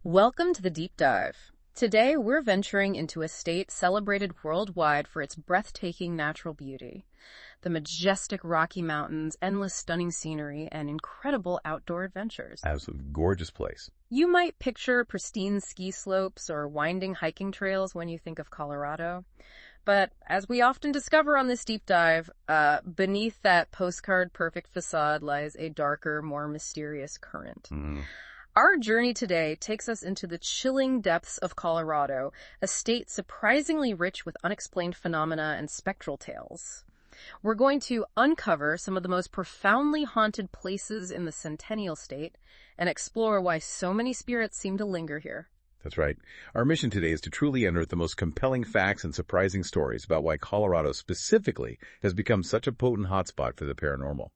Welcome to the Deep Dive. Today, we're venturing into a state celebrated worldwide for its breathtaking natural beauty. The majestic Rocky Mountains, endless stunning scenery, and incredible outdoor adventures. Absolutely gorgeous place. You might picture pristine ski slopes or winding hiking trails when you think of Colorado. But as we often discover on this deep dive, beneath that postcard-perfect facade lies a darker, more mysterious current. Our journey today takes us into the chilling depths of Colorado, a state surprisingly rich with unexplained phenomena and spectral tales. We're going to uncover some of the most profoundly haunted places in the Centennial State and explore why so many spirits seem to linger here. That's right. Our mission today is to truly unearth the most compelling facts and surprising stories about why Colorado specifically has become such a potent hotspot for the paranormal.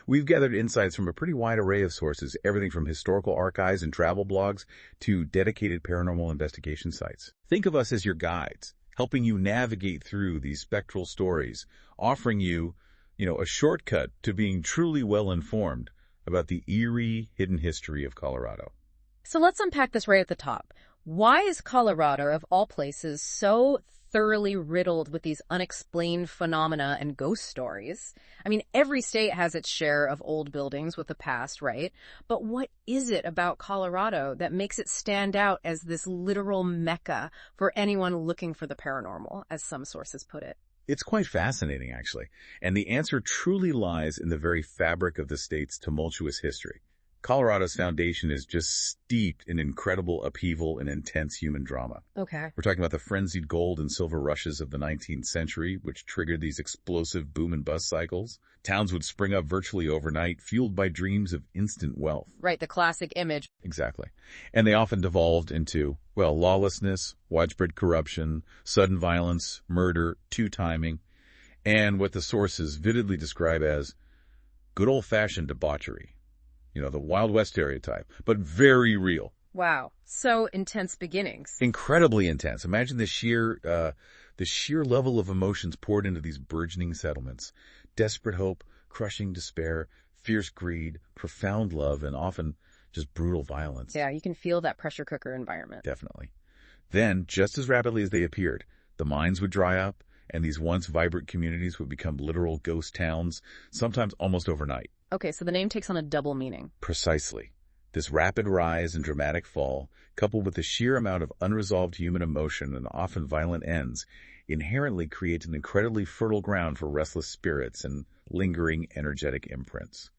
We've gathered insights from a pretty wide array of sources, everything from historical archives and travel blogs to dedicated paranormal investigation sites. Think of us as your guides, helping you navigate through these spectral stories, offering you, a shortcut to being truly well-informed about the eerie hidden history of Colorado. So let's unpack this right at the top. Why is Colorado, of all places, so thoroughly riddled with these unexplained phenomena and ghost stories? I mean, every state has its share of old buildings with a past, right? But what is it about Colorado that makes it stand out as this literal mecca for anyone looking for the paranormal, as some sources put it? It's quite fascinating, actually, and the answer truly lies in the very fabric of the state's tumultuous history. Colorado's foundation is just steeped in incredible upheaval and intense human drama. Okay. We're talking about the frenzied gold and silver rushes of the 19th century, which triggered these explosive boom and bust cycles. Towns would spring up virtually overnight, fueled by dreams of instant wealth. Right, the classic image. Exactly. And they often devolved into, lawlessness, widespread corruption, sudden violence, murder, two-timing, and what the sources vividly describe as good old-fashioned debauchery. The Wild West stereotype, but very real. Wow. So intense beginnings. Incredibly intense. Imagine the sheer level of emotions poured into these burgeoning settlements. Desperate hope, crushing despair, fierce greed, profound love, and often just brutal violence. Yeah, you can feel that pressure cooker environment. Definitely. Then, just as rapidly as they appeared, the mines would dry up, and these once vibrant communities would become literal ghost towns, sometimes almost overnight. Okay, so the name takes on a double meaning. Precisely. This rapid rise and dramatic fall, coupled with the sheer amount of unresolved human emotion and often violent ends, inherently creates an incredibly fertile ground for restless spirits and lingering energetic imprints.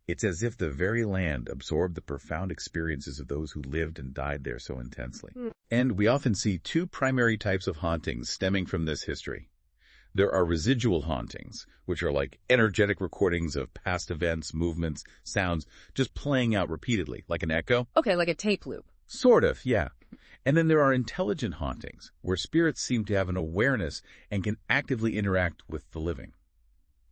It's as if the very land absorbed the profound experiences of those who lived and died there so intensely. And we often see two primary types of hauntings stemming from this history. There are residual hauntings, which are like energetic recordings of past events, movements, sounds, just playing out repeatedly, like an echo. Okay, like a tape loop. Sort of, yeah. And then there are intelligent hauntings, where spirits seem to have an awareness and can actively interact with the living.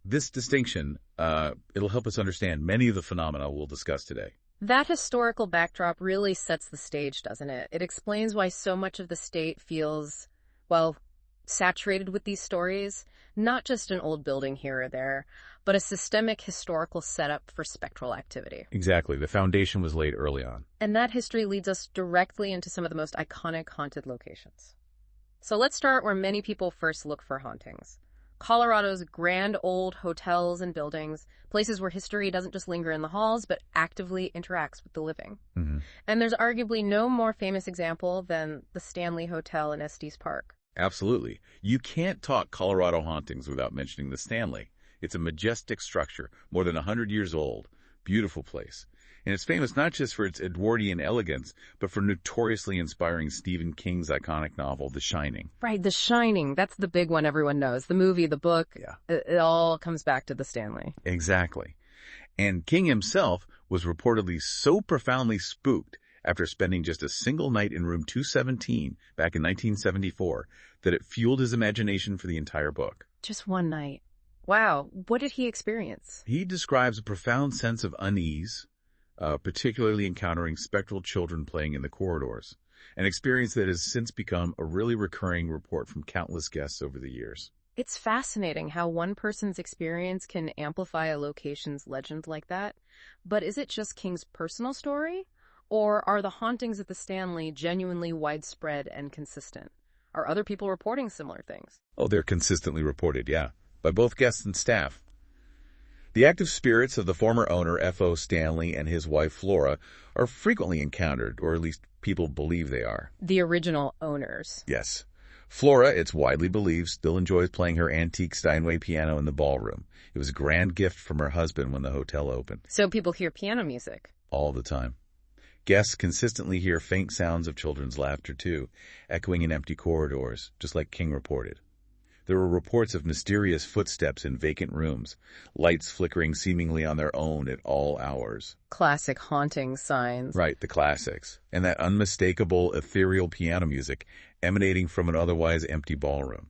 This distinction, it'll help us understand many of the phenomena we'll discuss today. That historical backdrop really sets the stage, doesn't it? It explains why so much of the state feels, saturated with these stories, not just an old building here or there, but a systemic historical setup for spectral activity. Exactly. The foundation was laid early on. And that history leads us directly into some of the most iconic haunted locations. So let's start where many people first look for hauntings. Colorado's grand old hotels and buildings, places where history doesn't just linger in the halls, but actively interacts with the living. And there's arguably no more famous example than the Stanley Hotel in Estes Park. Absolutely. You can't talk Colorado hauntings without mentioning the Stanley. It's a majestic structure, more than 100 years old. Beautiful place. And it's famous not just for its Edwardian elegance, but for notoriously inspiring Stephen King's iconic novel, The Shining. Right, The Shining. That's the big one everyone knows. The movie, the book, it all comes back to the Stanley. Exactly. And King himself was reportedly so profoundly spooked after spending just a single night in room 217 back in 1974, that it fueled his imagination for the entire book. Just one night. Wow. What did he experience? He describes a profound sense of unease, particularly encountering spectral children playing in the corridors, an experience that has since become a really recurring report from countless guests over the years. It's fascinating how one person's experience can amplify a location's legend like that. But is it just King's personal story? Or are the hauntings at the Stanley genuinely widespread and consistent? Are other people reporting similar things? Oh, they're consistently reported, yeah, by both guests and staff. The active spirits of the former owner, F.O. Stanley, and his wife, Flora, are frequently encountered, or at least people believe they are. The original owners. Yes. Flora, it's widely believed, still enjoys playing her antique Steinway piano in the ballroom. It was a grand gift from her husband when the hotel opened. So people hear piano music? All the time. Guests consistently hear faint sounds of children's laughter, too, echoing in empty corridors, just like King reported. There were reports of mysterious footsteps in vacant rooms, lights flickering seemingly on their own at all hours. Classic haunting signs. Right, the classics. And that unmistakable, ethereal piano music emanating from an otherwise empty ballroom.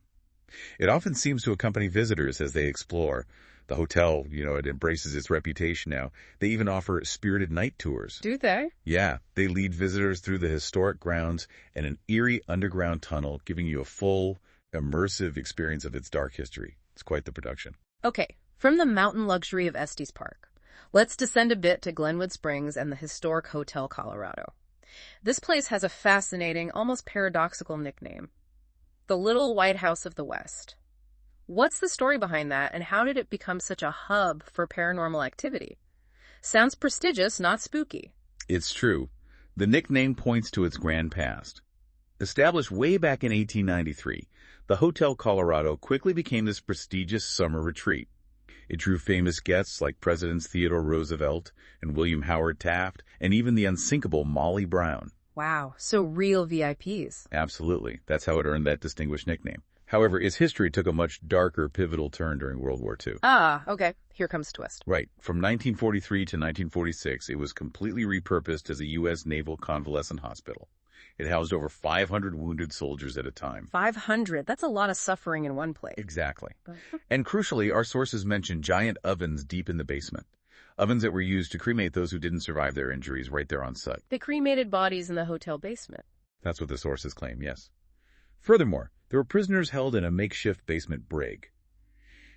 It often seems to accompany visitors as they explore. The hotel, it embraces its reputation now. They even offer spirited night tours. Do they? Yeah, they lead visitors through the historic grounds and an eerie underground tunnel, giving you a full, immersive experience of its dark history. It's quite the production. Okay, from the mountain luxury of Estes Park, let's descend a bit to Glenwood Springs and the historic Hotel Colorado. This place has a fascinating, almost paradoxical nickname, the Little White House of the West. What's the story behind that, and how did it become such a hub for paranormal activity? Sounds prestigious, not spooky. It's true. The nickname points to its grand past. Established way back in 1893, the Hotel Colorado quickly became this prestigious summer retreat. It drew famous guests like Presidents Theodore Roosevelt and William Howard Taft, and even the unsinkable Molly Brown. Wow, so real VIPs. Absolutely. That's how it earned that distinguished nickname. However, its history took a much darker, pivotal turn during World War II. Ah, okay. Here comes the twist. Right. From 1943 to 1946, it was completely repurposed as a U.S. Naval Convalescent Hospital. It housed over 500 wounded soldiers at a time. 500? That's a lot of suffering in one place. Exactly. And crucially, our sources mention giant ovens deep in the basement. Ovens that were used to cremate those who didn't survive their injuries right there on site. They cremated bodies in the hotel basement. That's what the sources claim, yes. Furthermore, there were prisoners held in a makeshift basement brig.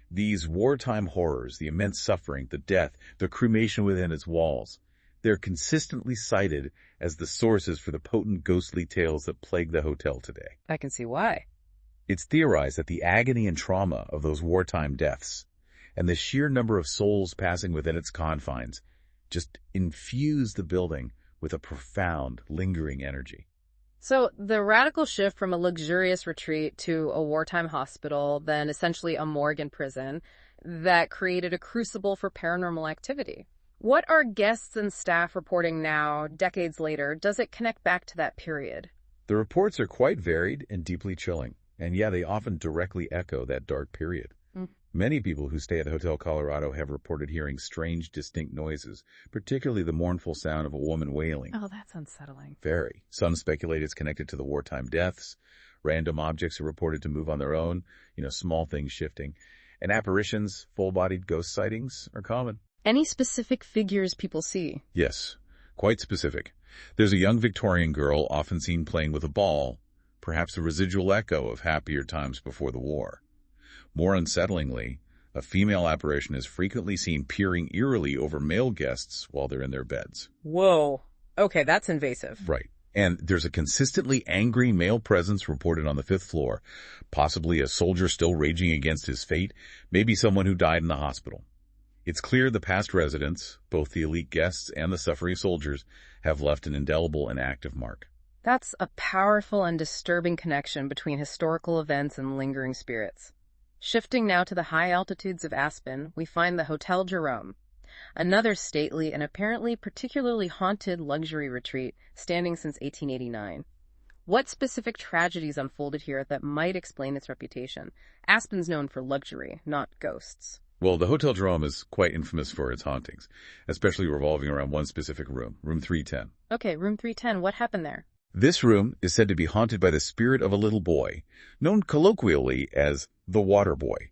These wartime horrors, the immense suffering, the death, the cremation within its walls, they're consistently cited as the sources for the potent ghostly tales that plague the hotel today. I can see why. It's theorized that the agony and trauma of those wartime deaths and the sheer number of souls passing within its confines just infuse the building with a profound, lingering energy. So the radical shift from a luxurious retreat to a wartime hospital, then essentially a morgue and prison, that created a crucible for paranormal activity. What are guests and staff reporting now, decades later? Does it connect back to that period? The reports are quite varied and deeply chilling. And yeah, they often directly echo that dark period. Many people who stay at the Hotel Colorado have reported hearing strange, distinct noises, particularly the mournful sound of a woman wailing. Oh, that's unsettling. Very. Some speculate it's connected to the wartime deaths. Random objects are reported to move on their own, small things shifting. And apparitions, full-bodied ghost sightings are common. Any specific figures people see? Yes, quite specific. There's a young Victorian girl often seen playing with a ball, perhaps a residual echo of happier times before the war. More unsettlingly, a female apparition is frequently seen peering eerily over male guests while they're in their beds. Whoa. Okay, that's invasive. Right. And there's a consistently angry male presence reported on the 5th floor, possibly a soldier still raging against his fate, maybe someone who died in the hospital. It's clear the past residents, both the elite guests and the suffering soldiers, have left an indelible and active mark. That's a powerful and disturbing connection between historical events and lingering spirits. Shifting now to the high altitudes of Aspen, we find the Hotel Jerome, another stately and apparently particularly haunted luxury retreat standing since 1889. What specific tragedies unfolded here that might explain its reputation? Aspen's known for luxury, not ghosts. Well, the Hotel Jerome is quite infamous for its hauntings, especially revolving around one specific room, room 310. Okay, room 310, what happened there? This room is said to be haunted by the spirit of a little boy, known colloquially as the Water Boy.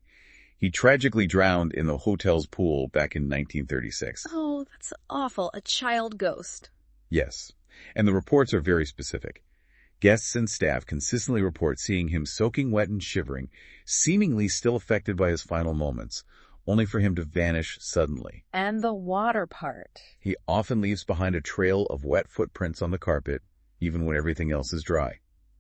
He tragically drowned in the hotel's pool back in 1936. Oh, that's awful. A child ghost. Yes, and the reports are very specific. Guests and staff consistently report seeing him soaking wet and shivering, seemingly still affected by his final moments, only for him to vanish suddenly. And the water part. He often leaves behind a trail of wet footprints on the carpet, even when everything else is dry.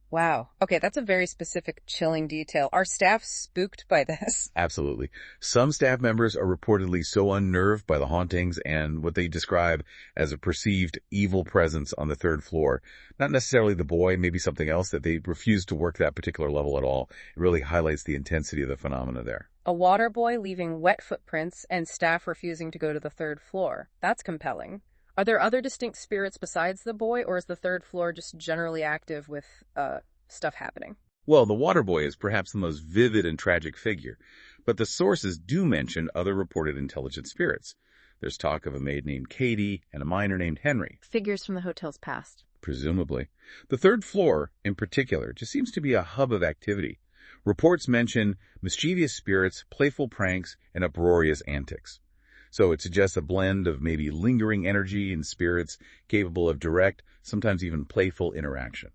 Wow. Okay, that's a very specific, chilling detail. Are staff spooked by this? Absolutely. Some staff members are reportedly so unnerved by the hauntings and what they describe as a perceived evil presence on the third floor. Not necessarily the boy, maybe something else, that they refuse to work that particular level at all. It really highlights the intensity of the phenomena there. A water boy leaving wet footprints and staff refusing to go to the third floor. That's compelling. Are there other distinct spirits besides the boy, or is the third floor just generally active with stuff happening? Well, the water boy is perhaps the most vivid and tragic figure, but the sources do mention other reported intelligent spirits. There's talk of a maid named Katie and a miner named Henry. Figures from the hotel's past. Presumably. The third floor, in particular, just seems to be a hub of activity. Reports mention mischievous spirits, playful pranks, and uproarious antics. So it suggests a blend of maybe lingering energy and spirits capable of direct, sometimes even playful interaction.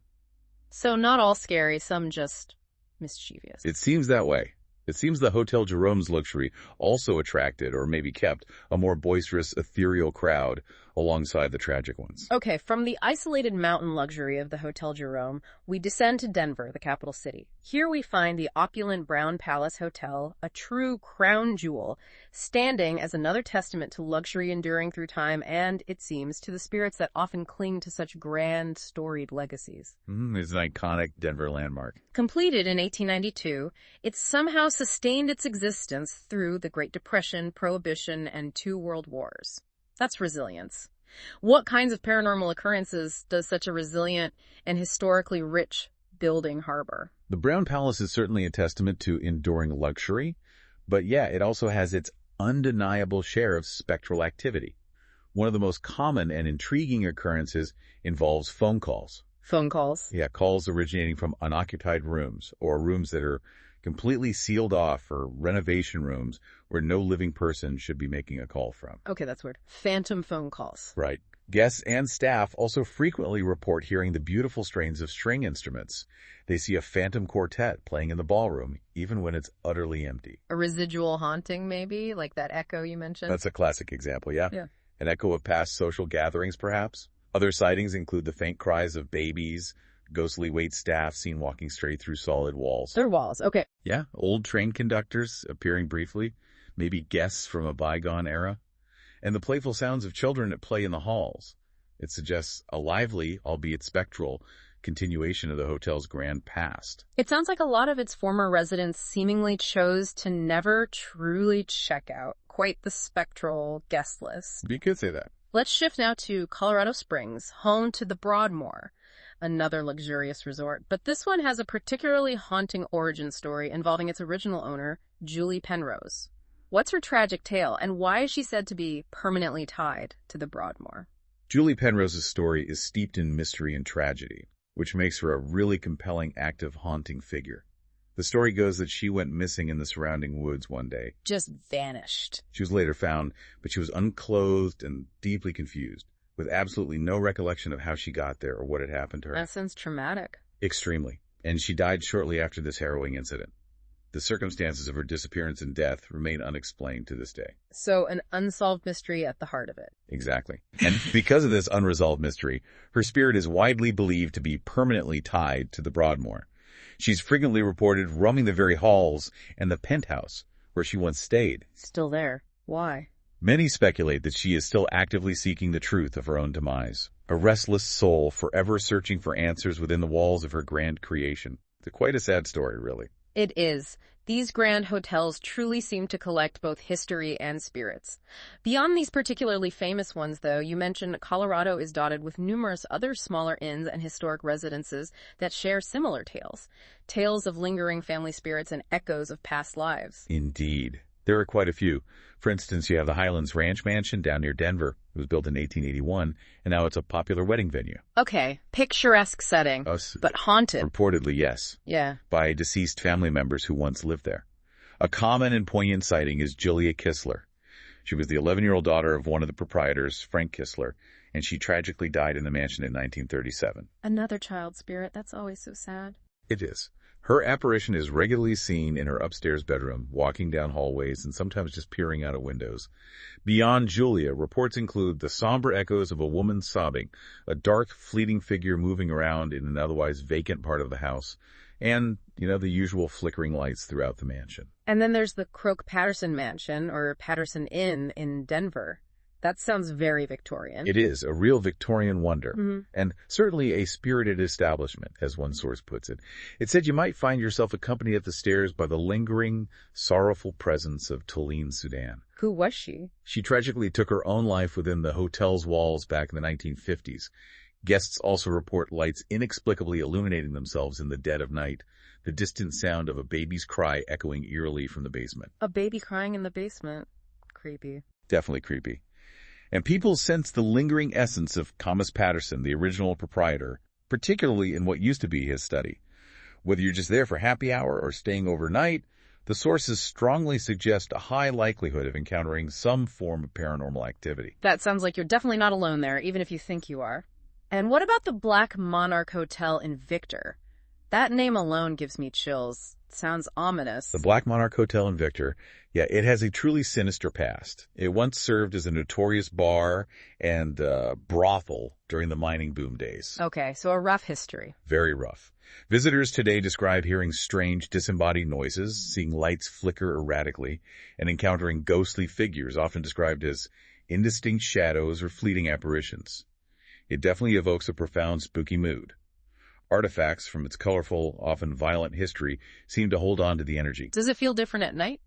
So not all scary, some just mischievous. It seems that way. It seems the Hotel Jerome's luxury also attracted, or maybe kept, a more boisterous, ethereal crowd alongside the tragic ones. Okay, from the isolated mountain luxury of the Hotel Jerome, we descend to Denver, the capital city. Here we find the opulent Brown Palace Hotel, a true crown jewel, standing as another testament to luxury enduring through time and, it seems, to the spirits that often cling to such grand, storied legacies. It's an iconic Denver landmark. Completed in 1892, it somehow sustained its existence through the Great Depression, Prohibition, and 2 world wars. That's resilience. What kinds of paranormal occurrences does such a resilient and historically rich building harbor? The Brown Palace is certainly a testament to enduring luxury, but yeah, it also has its undeniable share of spectral activity. One of the most common and intriguing occurrences involves phone calls. Phone calls? Yeah, calls originating from unoccupied rooms or rooms that are completely sealed off, or renovation rooms where no living person should be making a call from. Okay, that's weird. Phantom phone calls. Right. Guests and staff also frequently report hearing the beautiful strains of string instruments. They see a phantom quartet playing in the ballroom, even when it's utterly empty. A residual haunting, maybe? Like that echo you mentioned? That's a classic example, yeah? Yeah. An echo of past social gatherings, perhaps? Other sightings include the faint cries of babies, ghostly wait staff seen walking straight through solid walls. They're walls, okay. Yeah, old train conductors appearing briefly, maybe guests from a bygone era, and the playful sounds of children at play in the halls. It suggests a lively, albeit spectral, continuation of the hotel's grand past. It sounds like a lot of its former residents seemingly chose to never truly check out quite the spectral guest list. You could say that. Let's shift now to Colorado Springs, home to the Broadmoor, another luxurious resort. But this one has a particularly haunting origin story involving its original owner, Julie Penrose. What's her tragic tale, and why is she said to be permanently tied to the Broadmoor? Julie Penrose's story is steeped in mystery and tragedy, which makes her a really compelling, active, haunting figure. The story goes that she went missing in the surrounding woods one day. Just vanished. She was later found, but she was unclothed and deeply confused, with absolutely no recollection of how she got there or what had happened to her. That sounds traumatic. Extremely. And she died shortly after this harrowing incident. The circumstances of her disappearance and death remain unexplained to this day. So an unsolved mystery at the heart of it. Exactly. And because of this unresolved mystery, her spirit is widely believed to be permanently tied to the Broadmoor. She's frequently reported roaming the very halls and the penthouse where she once stayed. Still there. Why? Many speculate that she is still actively seeking the truth of her own demise, a restless soul forever searching for answers within the walls of her grand creation. It's quite a sad story, really. It is. These grand hotels truly seem to collect both history and spirits. Beyond these particularly famous ones, though, you mentioned Colorado is dotted with numerous other smaller inns and historic residences that share similar tales. Tales of lingering family spirits and echoes of past lives. Indeed. There are quite a few. For instance, you have the Highlands Ranch Mansion down near Denver. It was built in 1881, and now it's a popular wedding venue. Okay, picturesque setting, but haunted. Reportedly, yes. Yeah. By deceased family members who once lived there. A common and poignant sighting is Julia Kistler. She was the 11-year-old daughter of one of the proprietors, Frank Kistler, and she tragically died in the mansion in 1937. Another child spirit. That's always so sad. It is. Her apparition is regularly seen in her upstairs bedroom, walking down hallways and sometimes just peering out of windows. Beyond Julia, reports include the somber echoes of a woman sobbing, a dark, fleeting figure moving around in an otherwise vacant part of the house, and, the usual flickering lights throughout the mansion. And then there's the Croke-Patterson Mansion, or Patterson Inn, in Denver. That sounds very Victorian. It is a real Victorian wonder, Mm-hmm. and certainly a spirited establishment, as one source puts it. It said you might find yourself accompanied up the stairs by the lingering, sorrowful presence of Talene Sudan. Who was she? She tragically took her own life within the hotel's walls back in the 1950s. Guests also report lights inexplicably illuminating themselves in the dead of night, the distant sound of a baby's cry echoing eerily from the basement. A baby crying in the basement. Creepy. Definitely creepy. And people sense the lingering essence of Thomas Patterson, the original proprietor, particularly in what used to be his study. Whether you're just there for happy hour or staying overnight, the sources strongly suggest a high likelihood of encountering some form of paranormal activity. That sounds like you're definitely not alone there, even if you think you are. And what about the Black Monarch Hotel in Victor? That name alone gives me chills. Sounds ominous. The Black Monarch Hotel in Victor, it has a truly sinister past. It once served as a notorious bar and brothel during the mining boom days. Okay, so a rough history. Very rough. Visitors today describe hearing strange disembodied noises, seeing lights flicker erratically, and encountering ghostly figures, often described as indistinct shadows or fleeting apparitions. It definitely evokes a profound spooky mood. Artifacts from its colorful, often violent history seem to hold on to the energy. Does it feel different at night?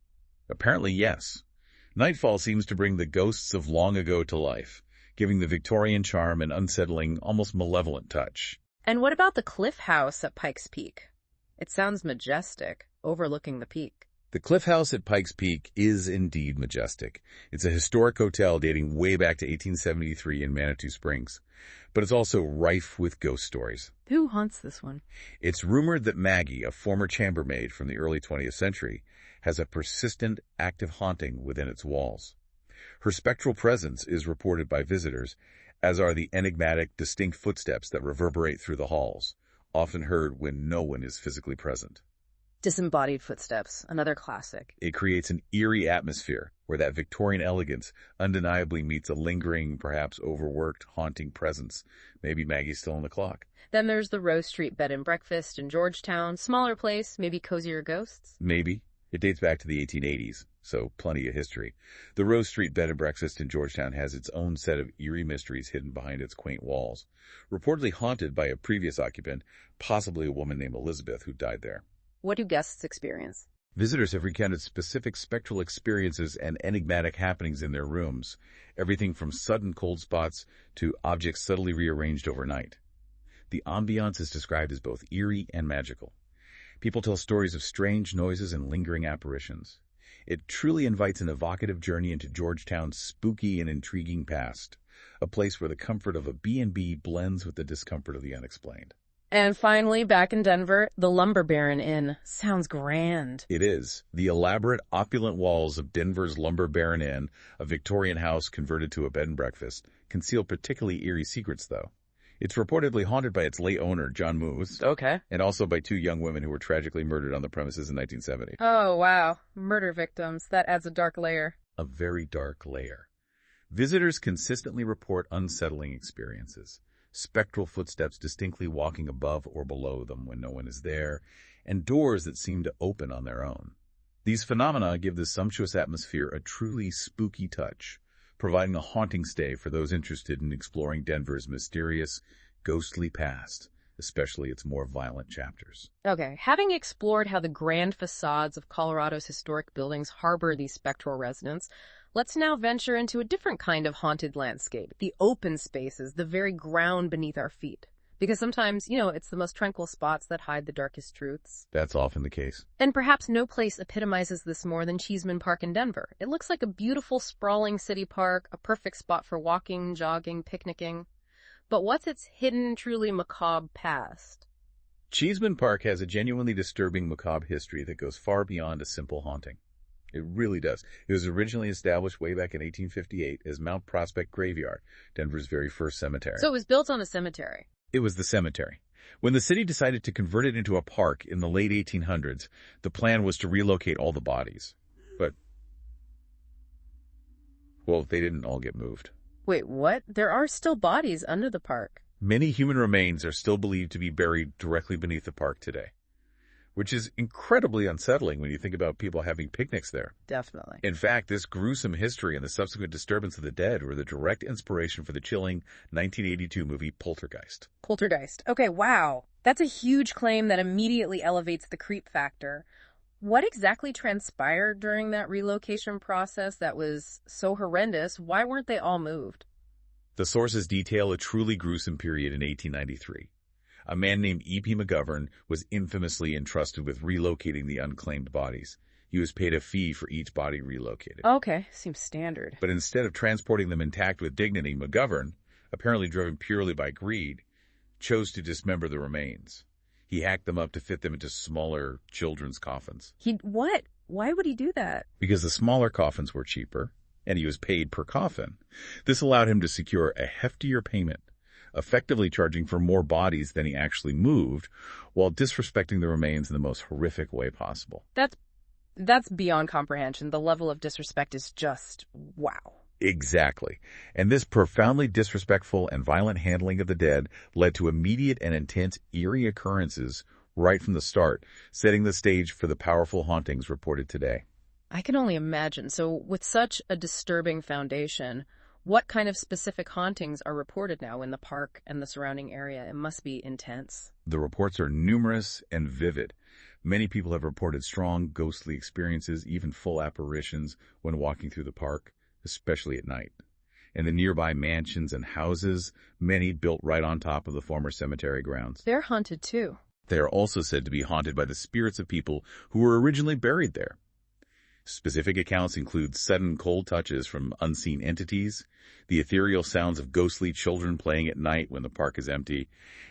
Apparently, yes. Nightfall seems to bring the ghosts of long ago to life, giving the Victorian charm an unsettling, almost malevolent touch. And what about the Cliff House at Pikes Peak? It sounds majestic, overlooking the peak. The Cliff House at Pikes Peak is indeed majestic. It's a historic hotel dating way back to 1873 in Manitou Springs. But it's also rife with ghost stories. Who haunts this one? It's rumored that Maggie, a former chambermaid from the early 20th century, has a persistent, active haunting within its walls. Her spectral presence is reported by visitors, as are the enigmatic, distinct footsteps that reverberate through the halls, often heard when no one is physically present. Disembodied footsteps, another classic. It creates an eerie atmosphere where that Victorian elegance undeniably meets a lingering, perhaps overworked, haunting presence. Maybe Maggie's still on the clock. Then there's the Rose Street Bed and Breakfast in Georgetown. Smaller place, maybe cozier ghosts? Maybe. It dates back to the 1880s, so plenty of history. The Rose Street Bed and Breakfast in Georgetown has its own set of eerie mysteries hidden behind its quaint walls, reportedly haunted by a previous occupant, possibly a woman named Elizabeth who died there. What do guests experience? Visitors have recounted specific spectral experiences and enigmatic happenings in their rooms, everything from sudden cold spots to objects subtly rearranged overnight. The ambiance is described as both eerie and magical. People tell stories of strange noises and lingering apparitions. It truly invites an evocative journey into Georgetown's spooky and intriguing past, a place where the comfort of a B&B blends with the discomfort of the unexplained. And finally, back in Denver, the Lumber Baron Inn. Sounds grand. It is. The elaborate, opulent walls of Denver's Lumber Baron Inn, a Victorian house converted to a bed and breakfast, conceal particularly eerie secrets, though. It's reportedly haunted by its late owner, John Moose. Okay. And also by two young women who were tragically murdered on the premises in 1970. Oh, wow. Murder victims. That adds a dark layer. A very dark layer. Visitors consistently report unsettling experiences. Spectral footsteps distinctly walking above or below them when no one is there, and doors that seem to open on their own. These phenomena give the sumptuous atmosphere a truly spooky touch, providing a haunting stay for those interested in exploring Denver's mysterious, ghostly past, especially its more violent chapters. Okay, having explored how the grand facades of Colorado's historic buildings harbor these spectral residents, let's now venture into a different kind of haunted landscape, the open spaces, the very ground beneath our feet. Because sometimes, it's the most tranquil spots that hide the darkest truths. That's often the case. And perhaps no place epitomizes this more than Cheesman Park in Denver. It looks like a beautiful, sprawling city park, a perfect spot for walking, jogging, picnicking. But what's its hidden, truly macabre past? Cheesman Park has a genuinely disturbing macabre history that goes far beyond a simple haunting. It really does. It was originally established way back in 1858 as Mount Prospect Graveyard, Denver's very first cemetery. So it was built on a cemetery. It was the cemetery. When the city decided to convert it into a park in the late 1800s, the plan was to relocate all the bodies. But, well, they didn't all get moved. Wait, what? There are still bodies under the park. Many human remains are still believed to be buried directly beneath the park today, which is incredibly unsettling when you think about people having picnics there. Definitely. In fact, this gruesome history and the subsequent disturbance of the dead were the direct inspiration for the chilling 1982 movie Poltergeist. Poltergeist. Okay, wow. That's a huge claim that immediately elevates the creep factor. What exactly transpired during that relocation process that was so horrendous? Why weren't they all moved? The sources detail a truly gruesome period in 1893. A man named E.P. McGovern was infamously entrusted with relocating the unclaimed bodies. He was paid a fee for each body relocated. Okay, seems standard. But instead of transporting them intact with dignity, McGovern, apparently driven purely by greed, chose to dismember the remains. He hacked them up to fit them into smaller children's coffins. What? Why would he do that? Because the smaller coffins were cheaper, and he was paid per coffin. This allowed him to secure a heftier payment, effectively charging for more bodies than he actually moved, while disrespecting the remains in the most horrific way possible. That's beyond comprehension. The level of disrespect is just wow. Exactly. And this profoundly disrespectful and violent handling of the dead led to immediate and intense eerie occurrences right from the start, setting the stage for the powerful hauntings reported today. I can only imagine. So with such a disturbing foundation, what kind of specific hauntings are reported now in the park and the surrounding area? It must be intense. The reports are numerous and vivid. Many people have reported strong ghostly experiences, even full apparitions, when walking through the park, especially at night. In the nearby mansions and houses, many built right on top of the former cemetery grounds. They're haunted too. They are also said to be haunted by the spirits of people who were originally buried there. Specific accounts include sudden cold touches from unseen entities, the ethereal sounds of ghostly children playing at night when the park is empty,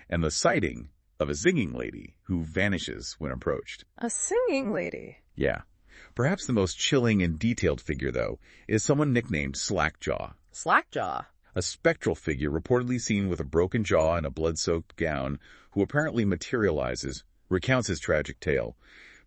and the sighting of a singing lady who vanishes when approached. A singing lady? Yeah. Perhaps the most chilling and detailed figure, though, is someone nicknamed Slackjaw. Slackjaw? A spectral figure reportedly seen with a broken jaw and a blood-soaked gown who apparently materializes, recounts his tragic tale,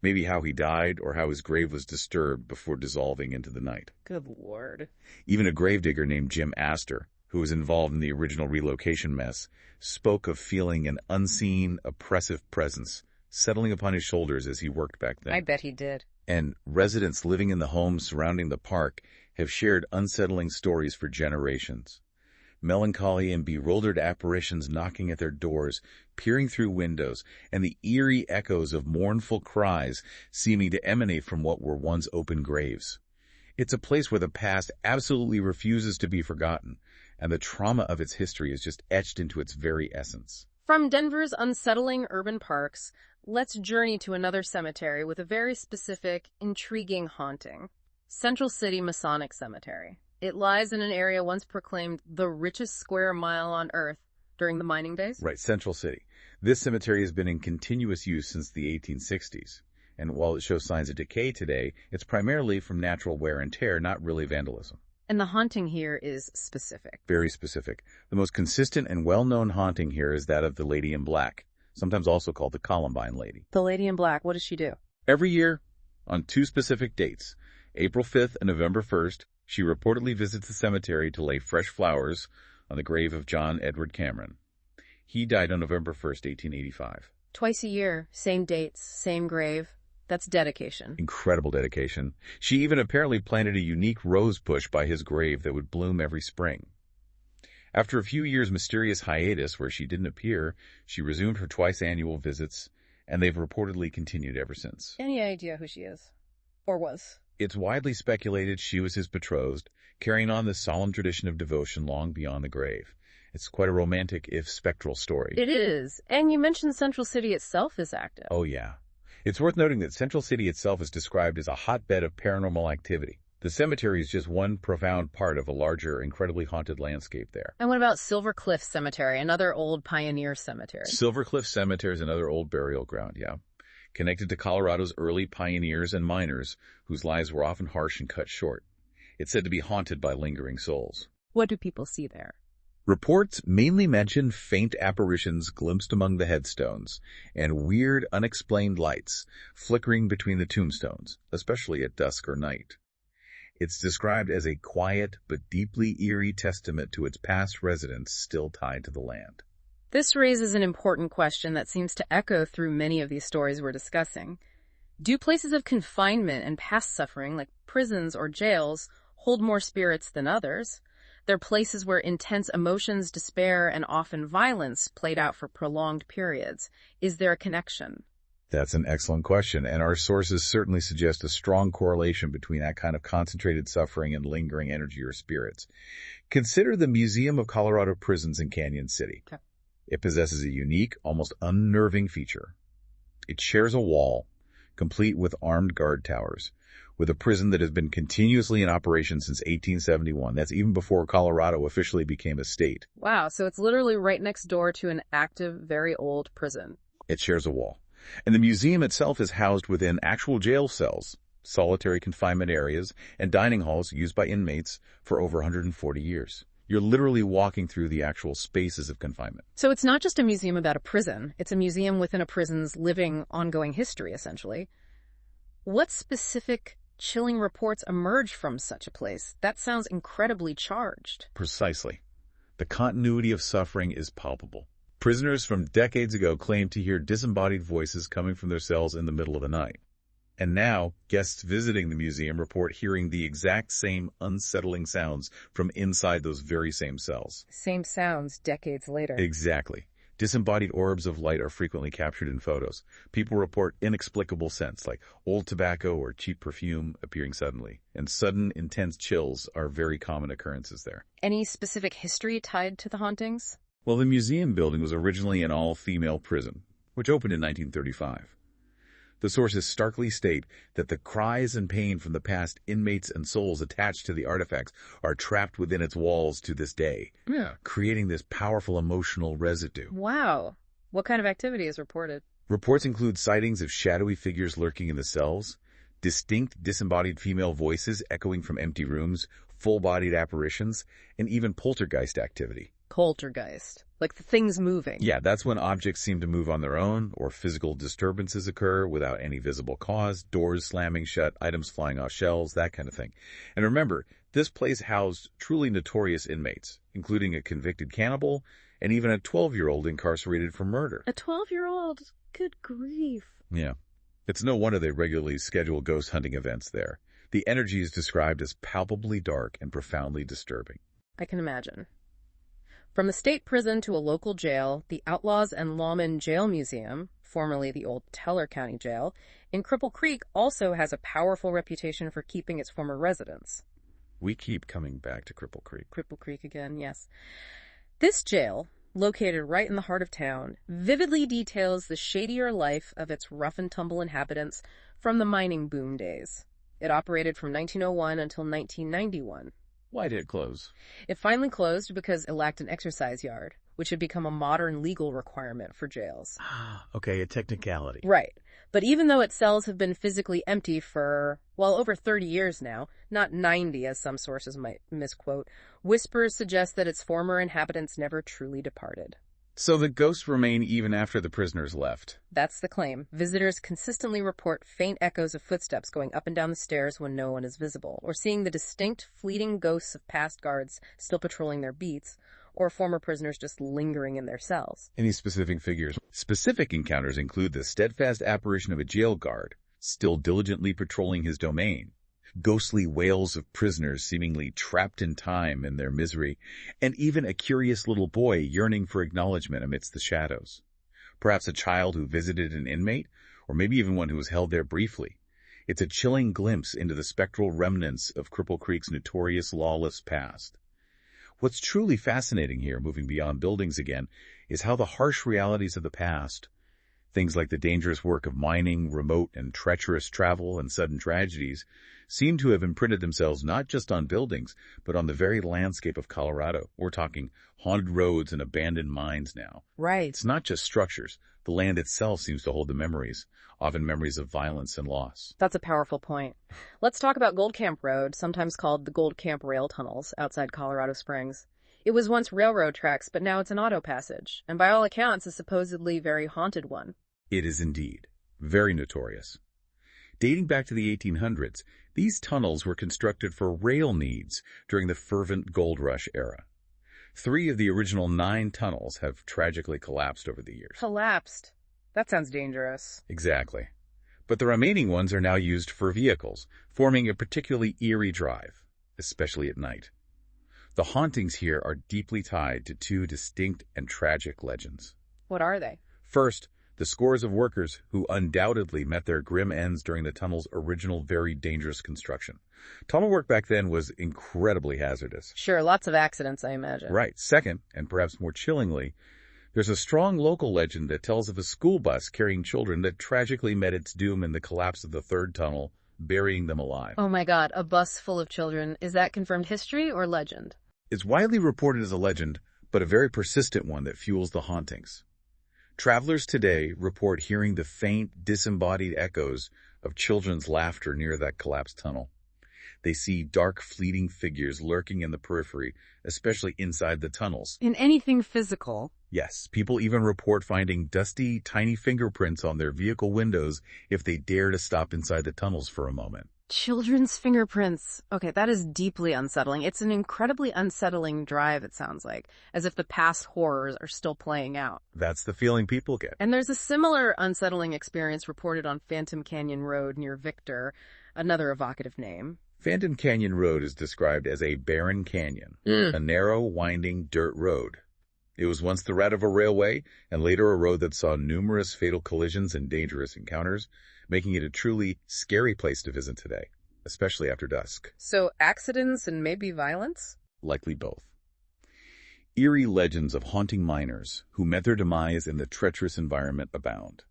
maybe how he died or how his grave was disturbed before dissolving into the night. Good Lord. Even a gravedigger named Jim Astor, who was involved in the original relocation mess, spoke of feeling an unseen, oppressive presence settling upon his shoulders as he worked back then. I bet he did. And residents living in the homes surrounding the park have shared unsettling stories for generations. Melancholy and bewildered apparitions knocking at their doors, peering through windows, and the eerie echoes of mournful cries seeming to emanate from what were once open graves. It's a place where the past absolutely refuses to be forgotten, and the trauma of its history is just etched into its very essence. From Denver's unsettling urban parks, let's journey to another cemetery with a very specific, intriguing haunting. Central City Masonic Cemetery. It lies in an area once proclaimed the richest square mile on Earth during the mining days. Right, Central City. This cemetery has been in continuous use since the 1860s. And while it shows signs of decay today, it's primarily from natural wear and tear, not really vandalism. And the haunting here is specific. Very specific. The most consistent and well-known haunting here is that of the Lady in Black, sometimes also called the Columbine Lady. The Lady in Black, what does she do? Every year, on two specific dates, April 5th and November 1st, she reportedly visits the cemetery to lay fresh flowers on the grave of John Edward Cameron. He died on November 1st, 1885. Twice a year, same dates, same grave. That's dedication. Incredible dedication. She even apparently planted a unique rose bush by his grave that would bloom every spring. After a few years' mysterious hiatus where she didn't appear, she resumed her twice-annual visits, and they've reportedly continued ever since. Any idea who she is? Or was? It's widely speculated she was his betrothed, carrying on this solemn tradition of devotion long beyond the grave. It's quite a romantic, if spectral story. It is. And you mentioned Central City itself is active. Oh, yeah. It's worth noting that Central City itself is described as a hotbed of paranormal activity. The cemetery is just one profound part of a larger, incredibly haunted landscape there. And what about Silver Cliff Cemetery, another old pioneer cemetery? Silver Cliff Cemetery is another old burial ground, yeah. Connected to Colorado's early pioneers and miners, whose lives were often harsh and cut short. It's said to be haunted by lingering souls. What do people see there? Reports mainly mention faint apparitions glimpsed among the headstones and weird, unexplained lights flickering between the tombstones, especially at dusk or night. It's described as a quiet but deeply eerie testament to its past residents still tied to the land. This raises an important question that seems to echo through many of these stories we're discussing. Do places of confinement and past suffering, like prisons or jails, hold more spirits than others? They're places where intense emotions, despair, and often violence played out for prolonged periods. Is there a connection? That's an excellent question, and our sources certainly suggest a strong correlation between that kind of concentrated suffering and lingering energy or spirits. Consider the Museum of Colorado Prisons in Canyon City. Okay. It possesses a unique, almost unnerving feature. It shares a wall, complete with armed guard towers, with a prison that has been continuously in operation since 1871. That's even before Colorado officially became a state. Wow, so it's literally right next door to an active, very old prison. It shares a wall. And the museum itself is housed within actual jail cells, solitary confinement areas, and dining halls used by inmates for over 140 years. You're literally walking through the actual spaces of confinement. So it's not just a museum about a prison. It's a museum within a prison's living, ongoing history, essentially. What specific chilling reports emerge from such a place? That sounds incredibly charged. Precisely. The continuity of suffering is palpable. Prisoners from decades ago claimed to hear disembodied voices coming from their cells in the middle of the night. And now, guests visiting the museum report hearing the exact same unsettling sounds from inside those very same cells. Same sounds decades later. Exactly. Disembodied orbs of light are frequently captured in photos. People report inexplicable scents like old tobacco or cheap perfume appearing suddenly. And sudden, intense chills are very common occurrences there. Any specific history tied to the hauntings? Well, the museum building was originally an all-female prison, which opened in 1935. The sources starkly state that the cries and pain from the past inmates and souls attached to the artifacts are trapped within its walls to this day, creating this powerful emotional residue. Wow. What kind of activity is reported? Reports include sightings of shadowy figures lurking in the cells, distinct disembodied female voices echoing from empty rooms, full-bodied apparitions, and even poltergeist activity. Poltergeist. Like the things moving. Yeah, that's when objects seem to move on their own, or physical disturbances occur without any visible cause, doors slamming shut, items flying off shelves, that kind of thing. And remember, this place housed truly notorious inmates, including a convicted cannibal and even a 12-year-old incarcerated for murder. A 12-year-old? Good grief. Yeah. It's no wonder they regularly schedule ghost hunting events there. The energy is described as palpably dark and profoundly disturbing. I can imagine. From the state prison to a local jail, the Outlaws and Lawmen Jail Museum, formerly the old Teller County Jail, in Cripple Creek also has a powerful reputation for keeping its former residents. We keep coming back to Cripple Creek. Cripple Creek again, yes. This jail, located right in the heart of town, vividly details the shadier life of its rough-and-tumble inhabitants from the mining boom days. It operated from 1901 until 1991. Why did it close? It finally closed because it lacked an exercise yard, which had become a modern legal requirement for jails. Okay, a technicality. Right. But even though its cells have been physically empty for, well, over 30 years now, not 90 as some sources might misquote, whispers suggest that its former inhabitants never truly departed. So the ghosts remain even after the prisoners left. That's the claim. Visitors consistently report faint echoes of footsteps going up and down the stairs when no one is visible, or seeing the distinct, fleeting ghosts of past guards still patrolling their beats, or former prisoners just lingering in their cells. Any specific figures? Specific encounters include the steadfast apparition of a jail guard, still diligently patrolling his domain, ghostly wails of prisoners seemingly trapped in time in their misery, and even a curious little boy yearning for acknowledgement amidst the shadows. Perhaps a child who visited an inmate, or maybe even one who was held there briefly. It's a chilling glimpse into the spectral remnants of Cripple Creek's notorious lawless past. What's truly fascinating here, moving beyond buildings again, is how the harsh realities of the past, things like the dangerous work of mining, remote and treacherous travel, and sudden tragedies, seem to have imprinted themselves not just on buildings, but on the very landscape of Colorado. We're talking haunted roads and abandoned mines now. Right. It's not just structures. The land itself seems to hold the memories, often memories of violence and loss. That's a powerful point. Let's talk about Gold Camp Road, sometimes called the Gold Camp Rail Tunnels, outside Colorado Springs. It was once railroad tracks, but now it's an auto passage, and by all accounts, a supposedly very haunted one. It is indeed. Very notorious. Dating back to the 1800s, these tunnels were constructed for rail needs during the fervent gold rush era. 3 of the original 9 tunnels have tragically collapsed over the years. Collapsed? That sounds dangerous. Exactly. But the remaining ones are now used for vehicles, forming a particularly eerie drive, especially at night. The hauntings here are deeply tied to 2 distinct and tragic legends. What are they? First, the scores of workers who undoubtedly met their grim ends during the tunnel's original very dangerous construction. Tunnel work back then was incredibly hazardous. Sure, lots of accidents, I imagine. Right. Second, and perhaps more chillingly, there's a strong local legend that tells of a school bus carrying children that tragically met its doom in the collapse of the 3rd tunnel, burying them alive. Oh my God, a bus full of children. Is that confirmed history or legend? It's widely reported as a legend, but a very persistent one that fuels the hauntings. Travelers today report hearing the faint, disembodied echoes of children's laughter near that collapsed tunnel. They see dark, fleeting figures lurking in the periphery, especially inside the tunnels. In anything physical? Yes, people even report finding dusty, tiny fingerprints on their vehicle windows if they dare to stop inside the tunnels for a moment. Children's fingerprints. Okay, that is deeply unsettling. It's an incredibly unsettling drive, it sounds like, as if the past horrors are still playing out. That's the feeling people get. And there's a similar unsettling experience reported on Phantom Canyon Road near Victor, another evocative name. Phantom Canyon Road is described as a barren canyon, a narrow, winding dirt road. It was once the route of a railway, and later a road that saw numerous fatal collisions and dangerous encounters, making it a truly scary place to visit today, especially after dusk. So accidents and maybe violence? Likely both. Eerie legends of haunting miners who met their demise in the treacherous environment abound.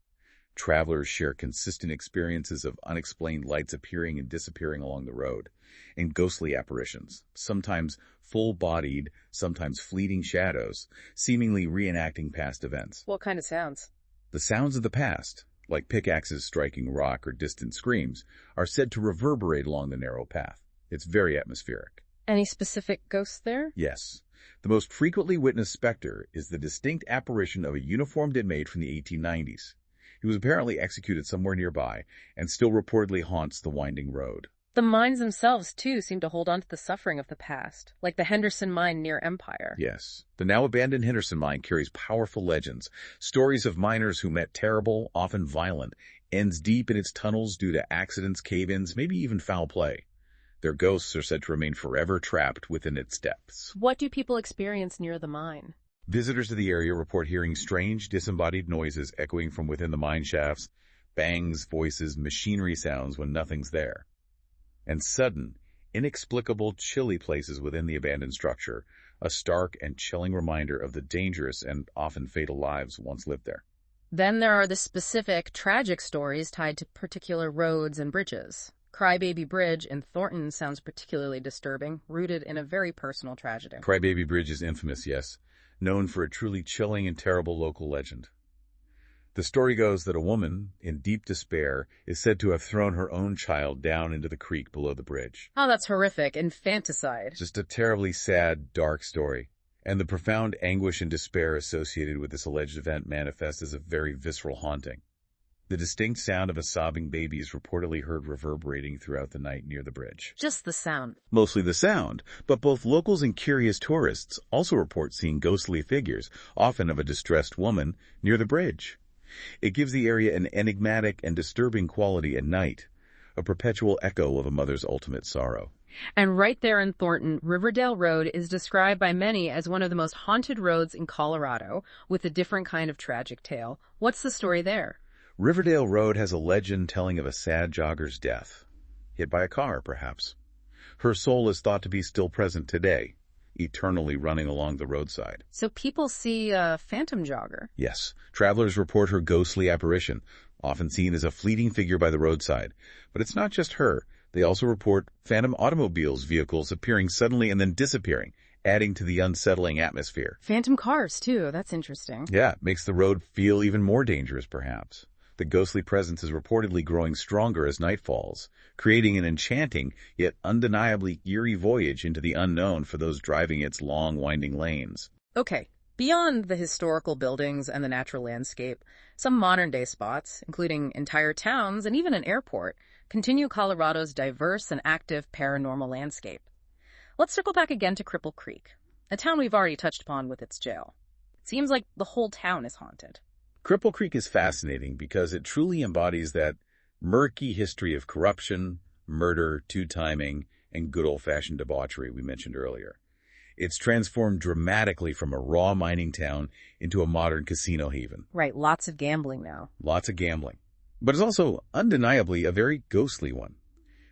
Travelers share consistent experiences of unexplained lights appearing and disappearing along the road, and ghostly apparitions, sometimes full-bodied, sometimes fleeting shadows, seemingly reenacting past events. What kind of sounds? The sounds of the past, like pickaxes striking rock or distant screams, are said to reverberate along the narrow path. It's very atmospheric. Any specific ghosts there? Yes. The most frequently witnessed specter is the distinct apparition of a uniformed inmate from the 1890s. He was apparently executed somewhere nearby and still reportedly haunts the winding road. The mines themselves, too, seem to hold on to the suffering of the past, like the Henderson mine near Empire. Yes. The now-abandoned Henderson mine carries powerful legends, stories of miners who met terrible, often violent, ends deep in its tunnels due to accidents, cave-ins, maybe even foul play. Their ghosts are said to remain forever trapped within its depths. What do people experience near the mine? Visitors to the area report hearing strange, disembodied noises echoing from within the mine shafts, bangs, voices, machinery sounds when nothing's there. And sudden, inexplicable, chilly places within the abandoned structure, a stark and chilling reminder of the dangerous and often fatal lives once lived there. Then there are the specific, tragic stories tied to particular roads and bridges. Crybaby Bridge in Thornton sounds particularly disturbing, rooted in a very personal tragedy. Crybaby Bridge is infamous, yes, known for a truly chilling and terrible local legend. The story goes that a woman, in deep despair, is said to have thrown her own child down into the creek below the bridge. Oh, that's horrific. Infanticide. Just a terribly sad, dark story. And the profound anguish and despair associated with this alleged event manifests as a very visceral haunting. The distinct sound of a sobbing baby is reportedly heard reverberating throughout the night near the bridge. Just the sound. Mostly the sound, but both locals and curious tourists also report seeing ghostly figures, often of a distressed woman, near the bridge. It gives the area an enigmatic and disturbing quality at night, a perpetual echo of a mother's ultimate sorrow. And right there in Thornton, Riverdale Road is described by many as one of the most haunted roads in Colorado, with a different kind of tragic tale. What's the story there? Riverdale Road has a legend telling of a sad jogger's death. Hit by a car, perhaps. Her soul is thought to be still present today, eternally running along the roadside. So people see a phantom jogger? Yes. Travelers report her ghostly apparition, often seen as a fleeting figure by the roadside. But it's not just her. They also report phantom vehicles appearing suddenly and then disappearing, adding to the unsettling atmosphere. Phantom cars, too. That's interesting. Yeah, makes the road feel even more dangerous, perhaps. The ghostly presence is reportedly growing stronger as night falls, creating an enchanting yet undeniably eerie voyage into the unknown for those driving its long, winding lanes. Okay, beyond the historical buildings and the natural landscape, some modern-day spots, including entire towns and even an airport, continue Colorado's diverse and active paranormal landscape. Let's circle back again to Cripple Creek, a town we've already touched upon with its jail. It seems like the whole town is haunted. Cripple Creek is fascinating because it truly embodies that murky history of corruption, murder, two-timing, and good old-fashioned debauchery we mentioned earlier. It's transformed dramatically from a raw mining town into a modern casino haven. Right, lots of gambling now. Lots of gambling. But it's also undeniably a very ghostly one.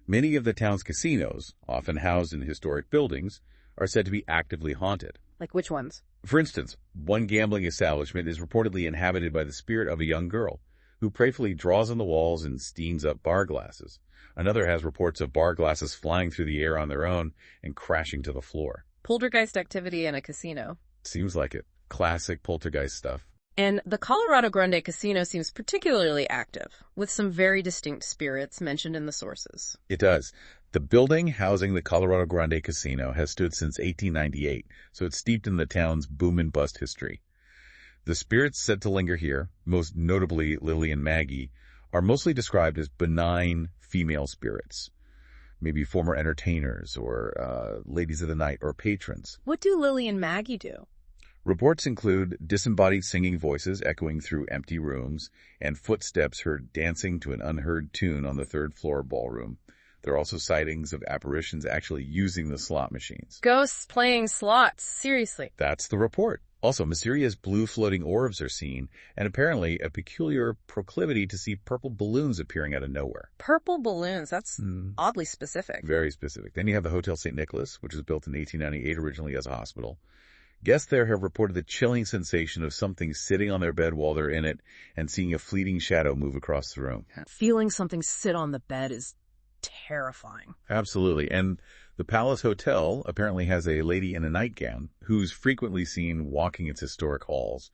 Many of the town's casinos, often housed in historic buildings, are said to be actively haunted. Like which ones? For instance, one gambling establishment is reportedly inhabited by the spirit of a young girl, who prayerfully draws on the walls and steams up bar glasses. Another has reports of bar glasses flying through the air on their own and crashing to the floor. Poltergeist activity in a casino. Seems like it. Classic poltergeist stuff. And the Colorado Grande Casino seems particularly active, with some very distinct spirits mentioned in the sources. It does. The building housing the Colorado Grande Casino has stood since 1898, so it's steeped in the town's boom and bust history. The spirits said to linger here, most notably Lily and Maggie, are mostly described as benign female spirits. Maybe former entertainers or ladies of the night or patrons. What do Lily and Maggie do? Reports include disembodied singing voices echoing through empty rooms and footsteps heard dancing to an unheard tune on the third-floor ballroom. There are also sightings of apparitions actually using the slot machines. Ghosts playing slots, seriously. That's the report. Also, mysterious blue floating orbs are seen, and apparently a peculiar proclivity to see purple balloons appearing out of nowhere. Purple balloons, that's oddly specific. Very specific. Then you have the Hotel St. Nicholas, which was built in 1898 originally as a hospital. Guests there have reported the chilling sensation of something sitting on their bed while they're in it and seeing a fleeting shadow move across the room. Feeling something sit on the bed is terrifying. Absolutely. And the Palace Hotel apparently has a lady in a nightgown who's frequently seen walking its historic halls.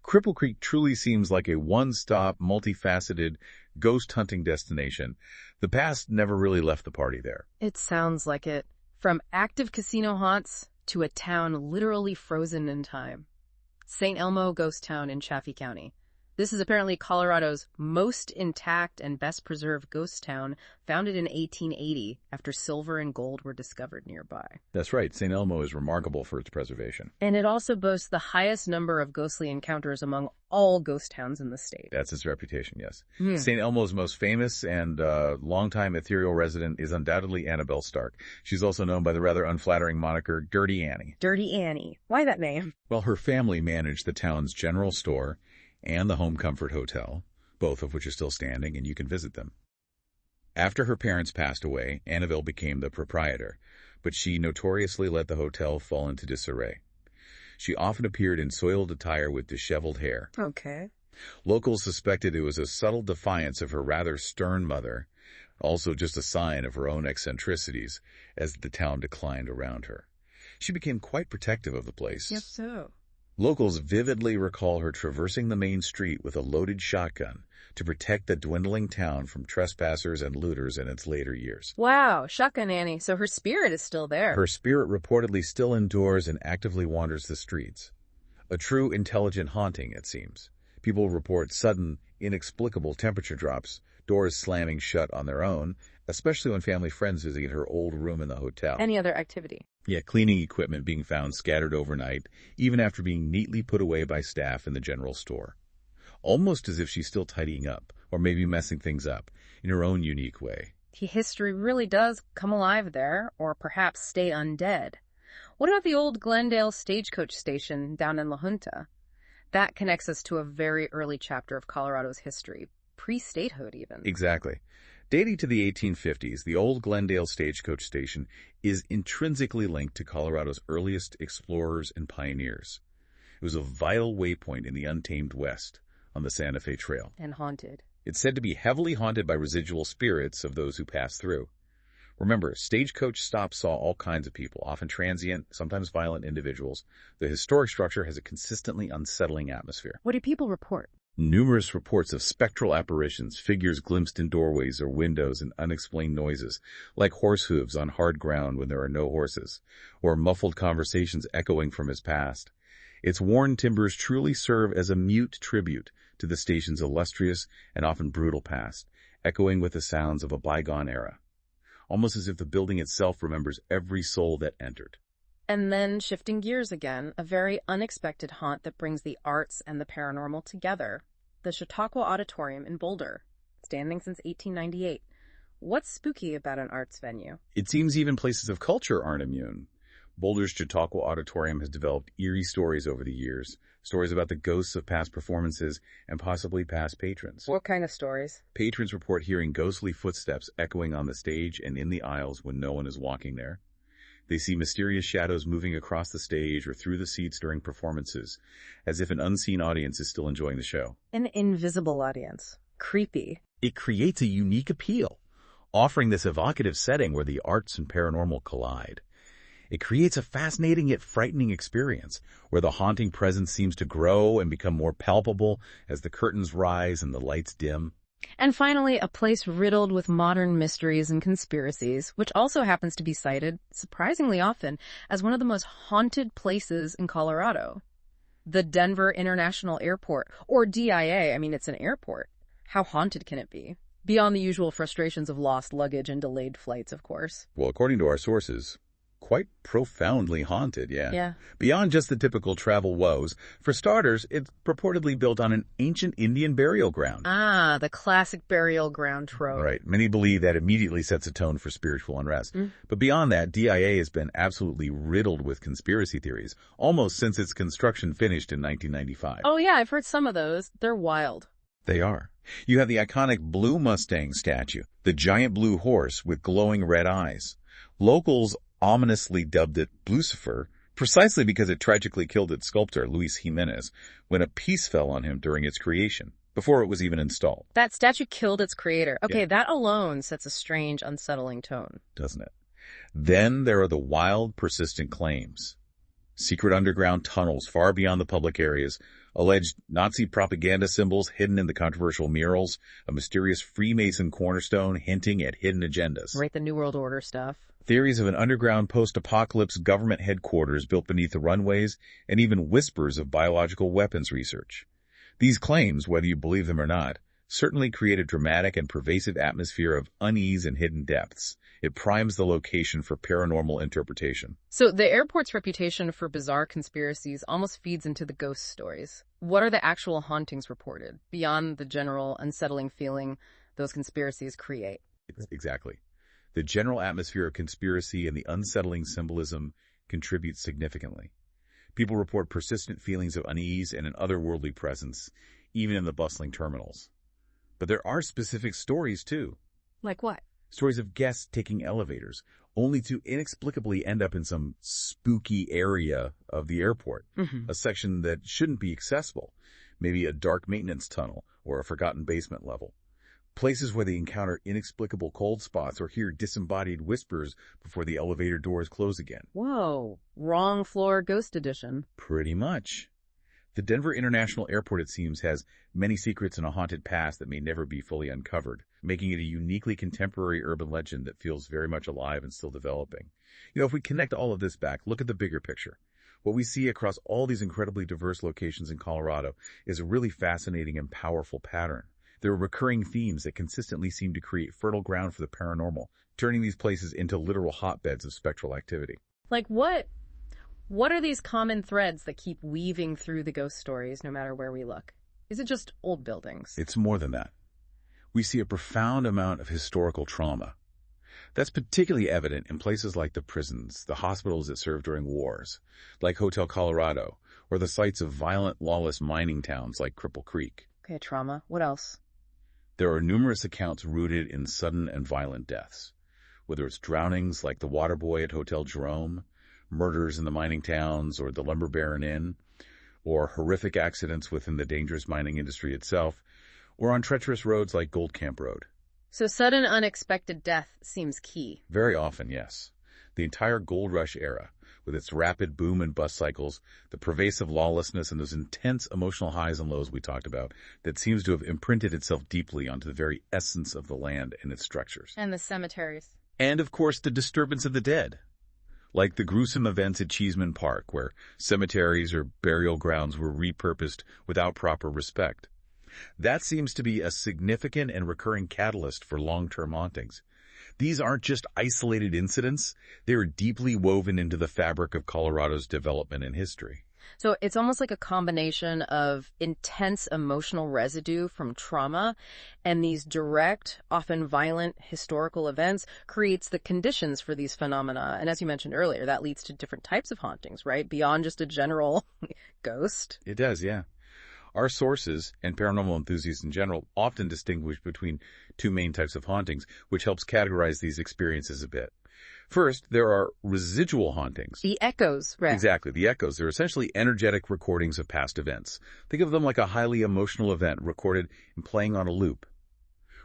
Cripple Creek truly seems like a one-stop, multifaceted, ghost-hunting destination. The past never really left the party there. It sounds like it. From active casino haunts to a town literally frozen in time. St. Elmo Ghost Town in Chaffee County. This is apparently Colorado's most intact and best preserved ghost town, founded in 1880 after silver and gold were discovered nearby. That's right. St. Elmo is remarkable for its preservation. And it also boasts the highest number of ghostly encounters among all ghost towns in the state. That's its reputation, yes. St. Elmo's most famous and longtime ethereal resident is undoubtedly Annabelle Stark. She's also known by the rather unflattering moniker Dirty Annie. Dirty Annie. Why that name? Well, her family managed the town's general store and the Home Comfort Hotel, both of which are still standing, and you can visit them. After her parents passed away, Annabelle became the proprietor, but she notoriously let the hotel fall into disarray. She often appeared in soiled attire with disheveled hair. Okay. Locals suspected it was a subtle defiance of her rather stern mother, also just a sign of her own eccentricities as the town declined around her. She became quite protective of the place. Yes, so. Locals vividly recall her traversing the main street with a loaded shotgun to protect the dwindling town from trespassers and looters in its later years. Wow, Shotgun Annie. So her spirit is still there. Her spirit reportedly still endures and actively wanders the streets. A true intelligent haunting, it seems. People report sudden, inexplicable temperature drops, doors slamming shut on their own, especially when family friends visit her old room in the hotel. Any other activity? Yeah, cleaning equipment being found scattered overnight, even after being neatly put away by staff in the general store. Almost as if she's still tidying up, or maybe messing things up, in her own unique way. History really does come alive there, or perhaps stay undead. What about the old Glendale stagecoach station down in La Junta? That connects us to a very early chapter of Colorado's history, pre-statehood even. Exactly. Dating to the 1850s, the old Glendale stagecoach station is intrinsically linked to Colorado's earliest explorers and pioneers. It was a vital waypoint in the untamed West on the Santa Fe Trail. And haunted. It's said to be heavily haunted by residual spirits of those who passed through. Remember, stagecoach stops saw all kinds of people, often transient, sometimes violent individuals. The historic structure has a consistently unsettling atmosphere. What do people report? Numerous reports of spectral apparitions, figures glimpsed in doorways or windows, and unexplained noises, like horse hooves on hard ground when there are no horses, or muffled conversations echoing from his past. Its worn timbers truly serve as a mute tribute to the station's illustrious and often brutal past, echoing with the sounds of a bygone era, almost as if the building itself remembers every soul that entered. And then, shifting gears again, a very unexpected haunt that brings the arts and the paranormal together. The Chautauqua Auditorium in Boulder, standing since 1898. What's spooky about an arts venue? It seems even places of culture aren't immune. Boulder's Chautauqua Auditorium has developed eerie stories over the years, stories about the ghosts of past performances and possibly past patrons. What kind of stories? Patrons report hearing ghostly footsteps echoing on the stage and in the aisles when no one is walking there. They see mysterious shadows moving across the stage or through the seats during performances, as if an unseen audience is still enjoying the show. An invisible audience. Creepy. It creates a unique appeal, offering this evocative setting where the arts and paranormal collide. It creates a fascinating yet frightening experience, where the haunting presence seems to grow and become more palpable as the curtains rise and the lights dim. And finally, a place riddled with modern mysteries and conspiracies, which also happens to be cited, surprisingly often, as one of the most haunted places in Colorado. The Denver International Airport, or DIA. I mean, it's an airport. How haunted can it be? Beyond the usual frustrations of lost luggage and delayed flights, of course. Well, according to our sources, quite profoundly haunted, yeah. Beyond just the typical travel woes, for starters, it's purportedly built on an ancient Indian burial ground. Ah, the classic burial ground trope. Right. Many believe that immediately sets a tone for spiritual unrest. But beyond that, DIA has been absolutely riddled with conspiracy theories, almost since its construction finished in 1995. Oh yeah, I've heard some of those. They're wild. They are. You have the iconic blue Mustang statue, the giant blue horse with glowing red eyes. Locals ominously dubbed it Lucifer, precisely because it tragically killed its sculptor, Luis Jimenez, when a piece fell on him during its creation, before it was even installed. That statue killed its creator. Okay, Yeah. That alone sets a strange, unsettling tone. Doesn't it? Then there are the wild, persistent claims. Secret underground tunnels far beyond the public areas, alleged Nazi propaganda symbols hidden in the controversial murals, a mysterious Freemason cornerstone hinting at hidden agendas. Right, the New World Order stuff. Theories of an underground post-apocalypse government headquarters built beneath the runways, and even whispers of biological weapons research. These claims, whether you believe them or not, certainly create a dramatic and pervasive atmosphere of unease and hidden depths. It primes the location for paranormal interpretation. So the airport's reputation for bizarre conspiracies almost feeds into the ghost stories. What are the actual hauntings reported, beyond the general unsettling feeling those conspiracies create? Exactly. The general atmosphere of conspiracy and the unsettling symbolism contribute significantly. People report persistent feelings of unease and an otherworldly presence, even in the bustling terminals. But there are specific stories, too. Like what? Stories of guests taking elevators, only to inexplicably end up in some spooky area of the airport, a section that shouldn't be accessible, maybe a dark maintenance tunnel or a forgotten basement level. Places where they encounter inexplicable cold spots or hear disembodied whispers before the elevator doors close again. Whoa, wrong floor ghost edition. Pretty much. The Denver International Airport, it seems, has many secrets and a haunted past that may never be fully uncovered, making it a uniquely contemporary urban legend that feels very much alive and still developing. You know, if we connect all of this back, look at the bigger picture. What we see across all these incredibly diverse locations in Colorado is a really fascinating and powerful pattern. There are recurring themes that consistently seem to create fertile ground for the paranormal, turning these places into literal hotbeds of spectral activity. Like what? What are these common threads that keep weaving through the ghost stories no matter where we look? Is it just old buildings? It's more than that. We see a profound amount of historical trauma. That's particularly evident in places like the prisons, the hospitals that served during wars, like Hotel Colorado, or the sites of violent, lawless mining towns like Cripple Creek. Okay, trauma. What else? There are numerous accounts rooted in sudden and violent deaths, whether it's drownings like the water boy at Hotel Jerome, murders in the mining towns or the Lumber Baron Inn, or horrific accidents within the dangerous mining industry itself, or on treacherous roads like Gold Camp Road. So sudden, unexpected death seems key. Very often, yes. The entire gold rush era, with its rapid boom and bust cycles, the pervasive lawlessness, and those intense emotional highs and lows we talked about that seems to have imprinted itself deeply onto the very essence of the land and its structures. And the cemeteries. And, of course, the disturbance of the dead, like the gruesome events at Cheesman Park, where cemeteries or burial grounds were repurposed without proper respect. That seems to be a significant and recurring catalyst for long-term hauntings. These aren't just isolated incidents, they are deeply woven into the fabric of Colorado's development and history. So it's almost like a combination of intense emotional residue from trauma and these direct, often violent historical events creates the conditions for these phenomena. And as you mentioned earlier, that leads to different types of hauntings, right? Beyond just a general ghost. It does, yeah. Our sources, and paranormal enthusiasts in general, often distinguish between two main types of hauntings, which helps categorize these experiences a bit. First, there are residual hauntings. The echoes, right? Exactly, the echoes. They're essentially energetic recordings of past events. Think of them like a highly emotional event recorded and playing on a loop.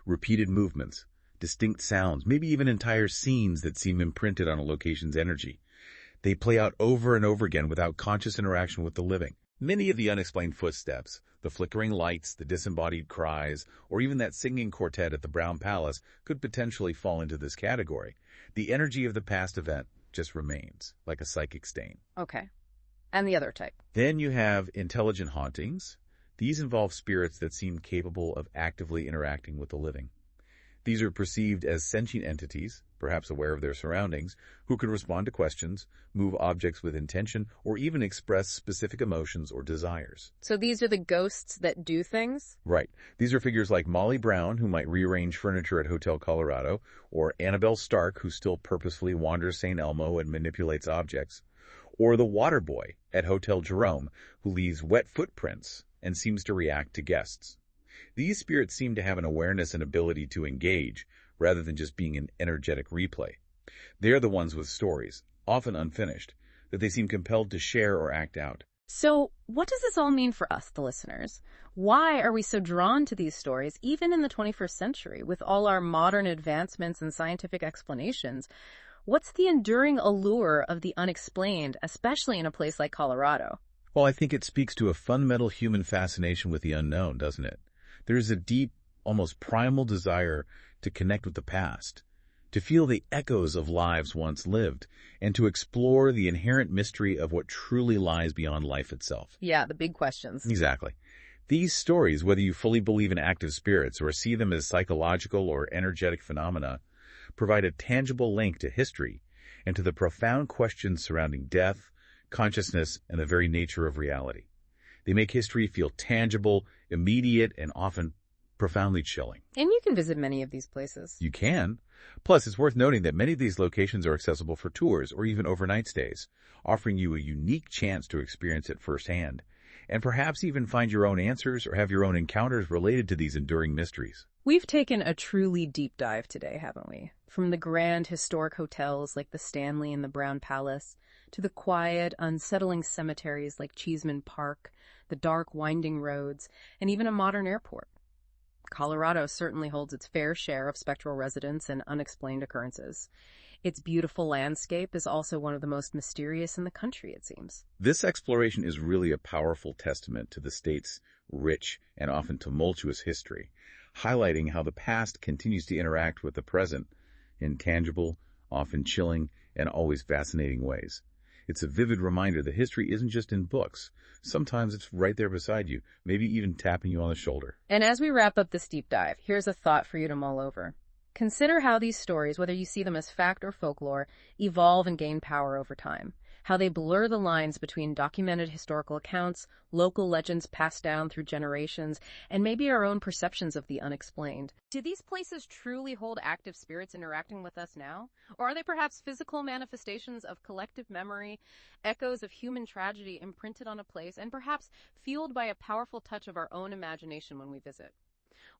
Repeated movements, distinct sounds, maybe even entire scenes that seem imprinted on a location's energy. They play out over and over again without conscious interaction with the living. Many of the unexplained footsteps, the flickering lights, the disembodied cries, or even that singing quartet at the Brown Palace could potentially fall into this category. The energy of the past event just remains, like a psychic stain. Okay. And the other type? Then you have intelligent hauntings. These involve spirits that seem capable of actively interacting with the living. These are perceived as sentient entities, perhaps aware of their surroundings, who can respond to questions, move objects with intention, or even express specific emotions or desires. So these are the ghosts that do things? Right. These are figures like Molly Brown, who might rearrange furniture at Hotel Colorado, or Annabelle Stark, who still purposefully wanders St. Elmo and manipulates objects, or the Water Boy at Hotel Jerome, who leaves wet footprints and seems to react to guests. These spirits seem to have an awareness and ability to engage, rather than just being an energetic replay. They are the ones with stories, often unfinished, that they seem compelled to share or act out. So what does this all mean for us, the listeners? Why are we so drawn to these stories, even in the 21st century, with all our modern advancements and scientific explanations? What's the enduring allure of the unexplained, especially in a place like Colorado? Well, I think it speaks to a fundamental human fascination with the unknown, doesn't it? There's a deep, almost primal desire to connect with the past, to feel the echoes of lives once lived, and to explore the inherent mystery of what truly lies beyond life itself. Yeah, the big questions. Exactly. These stories, whether you fully believe in active spirits or see them as psychological or energetic phenomena, provide a tangible link to history and to the profound questions surrounding death, consciousness, and the very nature of reality. They make history feel tangible, immediate, and often profoundly chilling. And you can visit many of these places. You can. Plus, it's worth noting that many of these locations are accessible for tours or even overnight stays, offering you a unique chance to experience it firsthand, and perhaps even find your own answers or have your own encounters related to these enduring mysteries. We've taken a truly deep dive today, haven't we? From the grand historic hotels like the Stanley and the Brown Palace, to the quiet, unsettling cemeteries like Cheesman Park, the dark, winding roads, and even a modern airport. Colorado certainly holds its fair share of spectral residents and unexplained occurrences. Its beautiful landscape is also one of the most mysterious in the country, it seems. This exploration is really a powerful testament to the state's rich and often tumultuous history, highlighting how the past continues to interact with the present in tangible, often chilling, and always fascinating ways. It's a vivid reminder that history isn't just in books. Sometimes it's right there beside you, maybe even tapping you on the shoulder. And as we wrap up this deep dive, here's a thought for you to mull over. Consider how these stories, whether you see them as fact or folklore, evolve and gain power over time. How they blur the lines between documented historical accounts, local legends passed down through generations, and maybe our own perceptions of the unexplained. Do these places truly hold active spirits interacting with us now? Or are they perhaps physical manifestations of collective memory, echoes of human tragedy imprinted on a place, and perhaps fueled by a powerful touch of our own imagination when we visit?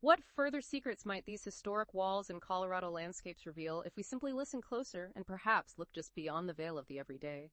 What further secrets might these historic walls and Colorado landscapes reveal if we simply listen closer and perhaps look just beyond the veil of the everyday?